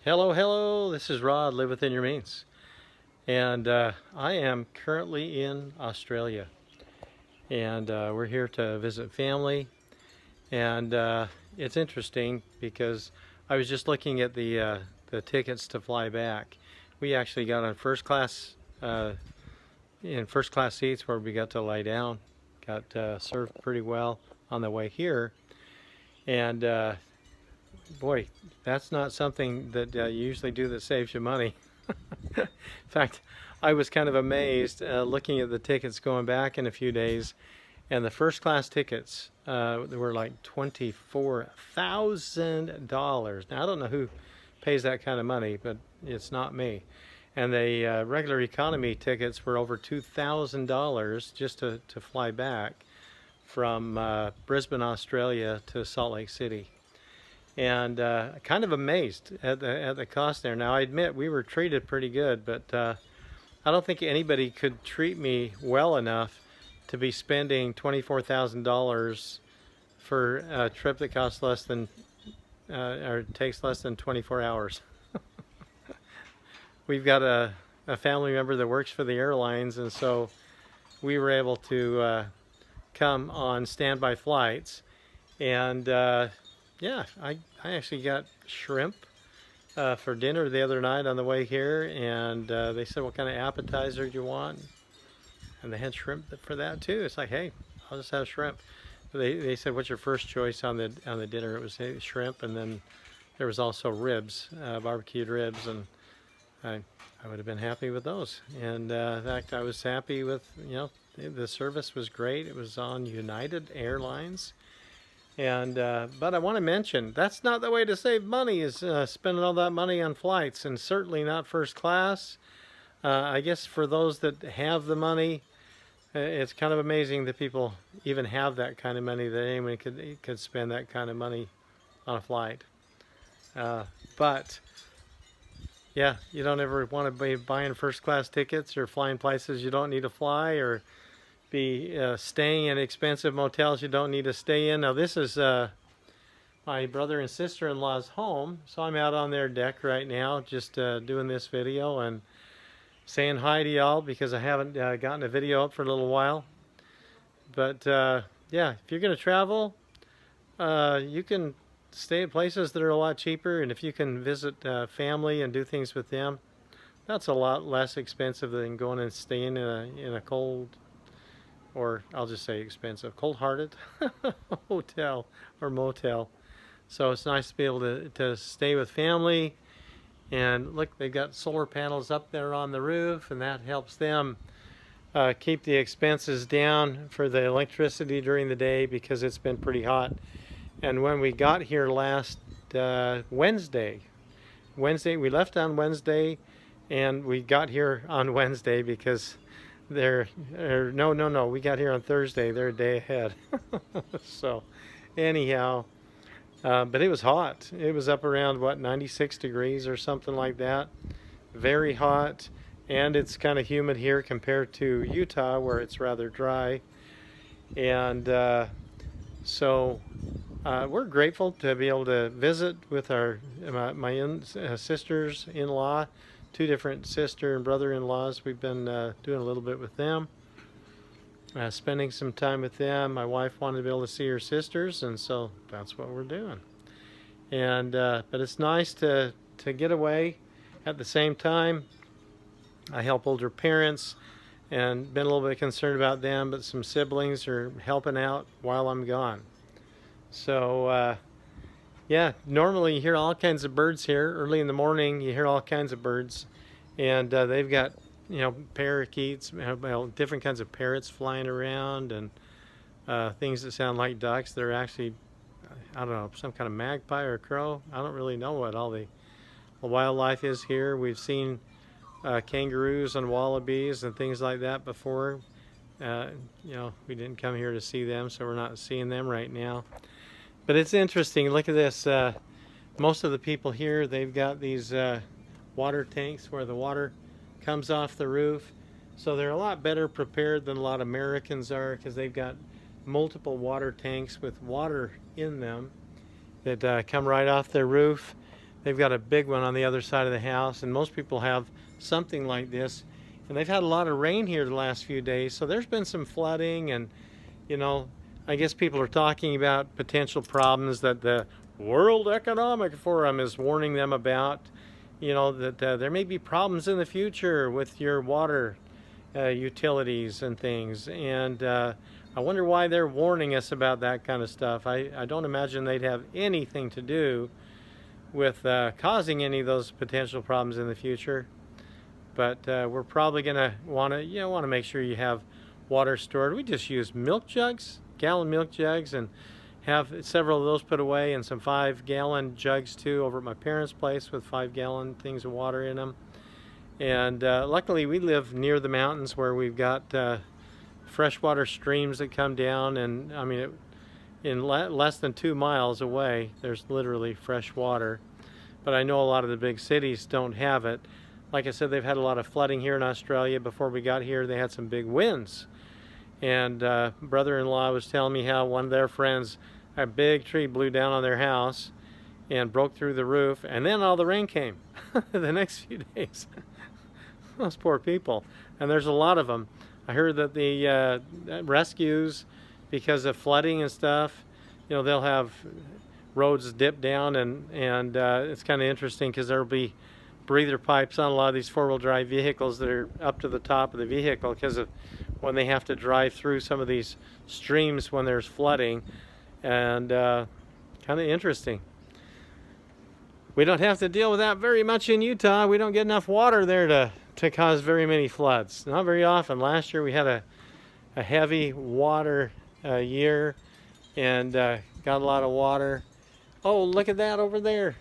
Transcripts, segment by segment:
Hello, hello. This is Rod, Live Within Your Means. And I am currently in Australia. And we're here to visit family. And it's interesting because I was just looking at the tickets to fly back. We actually got on in first class seats where we got to lie down. Got served pretty well on the way here. And boy, that's not something that you usually do that saves you money. In fact, I was kind of amazed looking at the tickets going back in a few days, and the first class tickets were like $24,000. Now, I don't know who pays that kind of money, but it's not me. And the regular economy tickets were over $2,000 just to fly back from Brisbane, Australia to Salt Lake City. And kind of amazed at the cost there. Now, I admit we were treated pretty good, but I don't think anybody could treat me well enough to be spending $24,000 for a trip that costs less than or takes less than 24 hours. We've got a family member that works for the airlines, and so we were able to come on standby flights. And yeah, I actually got shrimp for dinner the other night on the way here, and they said, "What kind of appetizer do you want?" And they had shrimp for that too. It's like, hey, I'll just have shrimp. But they said, "What's your first choice on the dinner?" It was shrimp, and then there was also ribs, barbecued ribs, and I would have been happy with those. And in fact, I was happy with the service was great. It was on United Airlines. And but I want to mention that's not the way to save money, is spending all that money on flights, and certainly not first class. I guess for those that have the money, it's kind of amazing that people even have that kind of money, that anyone could spend that kind of money on a flight. But yeah, you don't ever want to be buying first class tickets or flying places you don't need to fly, or be staying in expensive motels you don't need to stay in. Now, this is my brother and sister-in-law's home, so I'm out on their deck right now just doing this video and saying hi to y'all because I haven't gotten a video up for a little while. But yeah, if you're going to travel, you can stay at places that are a lot cheaper, and if you can visit family and do things with them, that's a lot less expensive than going and staying in a cold, or I'll just say expensive, cold-hearted hotel or motel. So it's nice to be able to stay with family. And look, they've got solar panels up there on the roof, and that helps them keep the expenses down for the electricity during the day because it's been pretty hot. And when we got here last Wednesday, we left on Wednesday, and we got here on Wednesday because no, we got here on Thursday. They're a day ahead. So anyhow, but it was hot. It was up around 96 degrees or something like that. Very hot, and it's kind of humid here compared to Utah, where it's rather dry. And so we're grateful to be able to visit with my sisters-in-law, two different sister and brother-in-laws. We've been doing a little bit with them, spending some time with them. My wife wanted to be able to see her sisters, and so that's what we're doing. And but it's nice to get away. At the same time, I help older parents, and been a little bit concerned about them, but some siblings are helping out while I'm gone. So yeah, normally you hear all kinds of birds here. Early in the morning, you hear all kinds of birds, and they've got parakeets, different kinds of parrots flying around, and things that sound like ducks. They're actually, I don't know, some kind of magpie or crow. I don't really know what all the wildlife is here. We've seen kangaroos and wallabies and things like that before. We didn't come here to see them, so we're not seeing them right now. But it's interesting. Look at this. Most of the people here, they've got these water tanks where the water comes off the roof. So they're a lot better prepared than a lot of Americans are, because they've got multiple water tanks with water in them that come right off their roof. they've got a big one on the other side of the house, and most people have something like this. And they've had a lot of rain here the last few days, so there's been some flooding, and you know, I guess people are talking about potential problems that the World Economic Forum is warning them about. You know, that there may be problems in the future with your water utilities and things, and I wonder why they're warning us about that kind of stuff. I don't imagine they'd have anything to do with causing any of those potential problems in the future, but we're probably gonna want to make sure you have water stored. We just use milk jugs, gallon milk jugs, and have several of those put away, and some 5-gallon jugs too over at my parents' place with 5-gallon things of water in them. And luckily we live near the mountains where we've got freshwater streams that come down, and I mean in less than 2 miles away there's literally fresh water. But I know a lot of the big cities don't have it. Like I said, they've had a lot of flooding here in Australia. Before we got here, they had some big winds. And brother-in-law was telling me how one of their friends, a big tree blew down on their house and broke through the roof, and then all the rain came the next few days. Those poor people. And there's a lot of them. I heard that the rescues, because of flooding and stuff, you know, they'll have roads dip down, and it's kind of interesting because there'll be breather pipes on a lot of these 4-wheel drive vehicles that are up to the top of the vehicle because of when they have to drive through some of these streams when there's flooding. And kind of interesting. We don't have to deal with that very much in Utah. We don't get enough water there to cause very many floods. Not very often. Last year we had a heavy water year, and got a lot of water. Oh, look at that over there.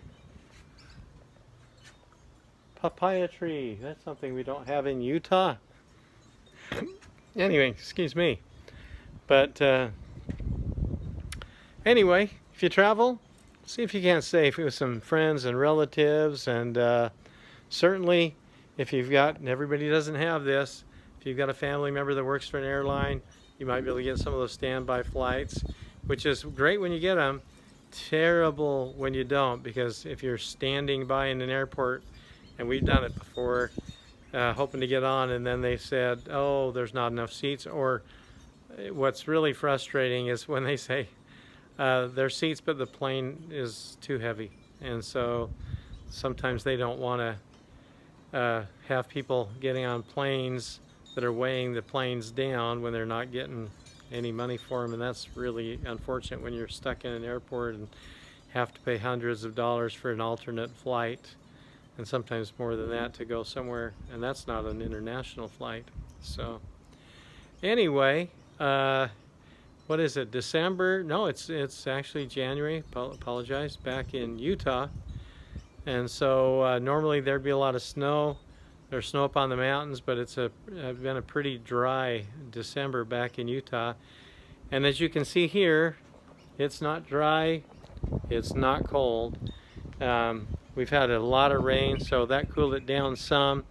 Papaya tree. That's something we don't have in Utah. Anyway, excuse me. But anyway, if you travel, see if you can't stay with some friends and relatives, and certainly if you've got, and everybody doesn't have this, if you've got a family member that works for an airline, you might be able to get some of those standby flights, which is great when you get them, terrible when you don't, because if you're standing by in an airport, and we've done it before, hoping to get on, and then they said, oh, there's not enough seats. Or what's really frustrating is when they say there's seats but the plane is too heavy, and so sometimes they don't want to have people getting on planes that are weighing the planes down when they're not getting any money for them, and that's really unfortunate when you're stuck in an airport and have to pay hundreds of dollars for an alternate flight, and sometimes more than that to go somewhere, and that's not an international flight. So anyway, what is it, December? No, it's actually January, apologize, back in Utah. And so normally there'd be a lot of snow. There's snow up on the mountains, but it's been a pretty dry December back in Utah. And as you can see here, it's not dry, it's not cold. We've had a lot of rain, so that cooled it down some.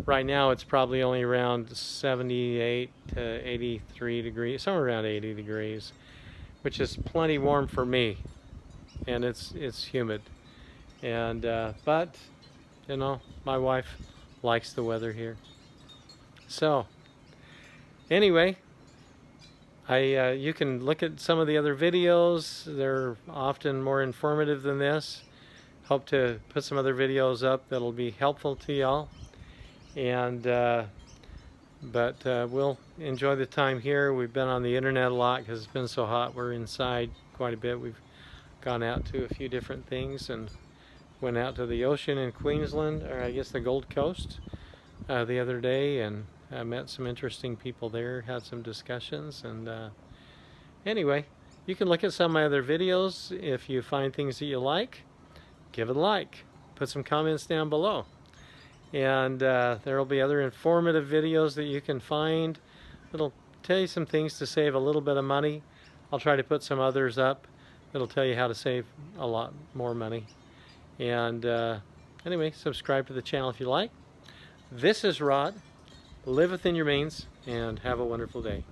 Right now it's probably only around 78 to 83 degrees, somewhere around 80 degrees, which is plenty warm for me, and it's humid. And but you know, my wife likes the weather here. So anyway, you can look at some of the other videos. They're often more informative than this. Hope to put some other videos up that'll be helpful to y'all. And but we'll enjoy the time here. We've been on the internet a lot because it's been so hot. We're inside quite a bit. We've gone out to a few different things, and went out to the ocean in Queensland, or I guess the Gold Coast, the other day, and met some interesting people there, had some discussions. And anyway, you can look at some of my other videos. If you find things that you like, give it a like. Put some comments down below. And there will be other informative videos that you can find that'll tell you some things to save a little bit of money. I'll try to put some others up that'll tell you how to save a lot more money. And anyway, subscribe to the channel if you like. This is Rod. Live within your means, and have a wonderful day.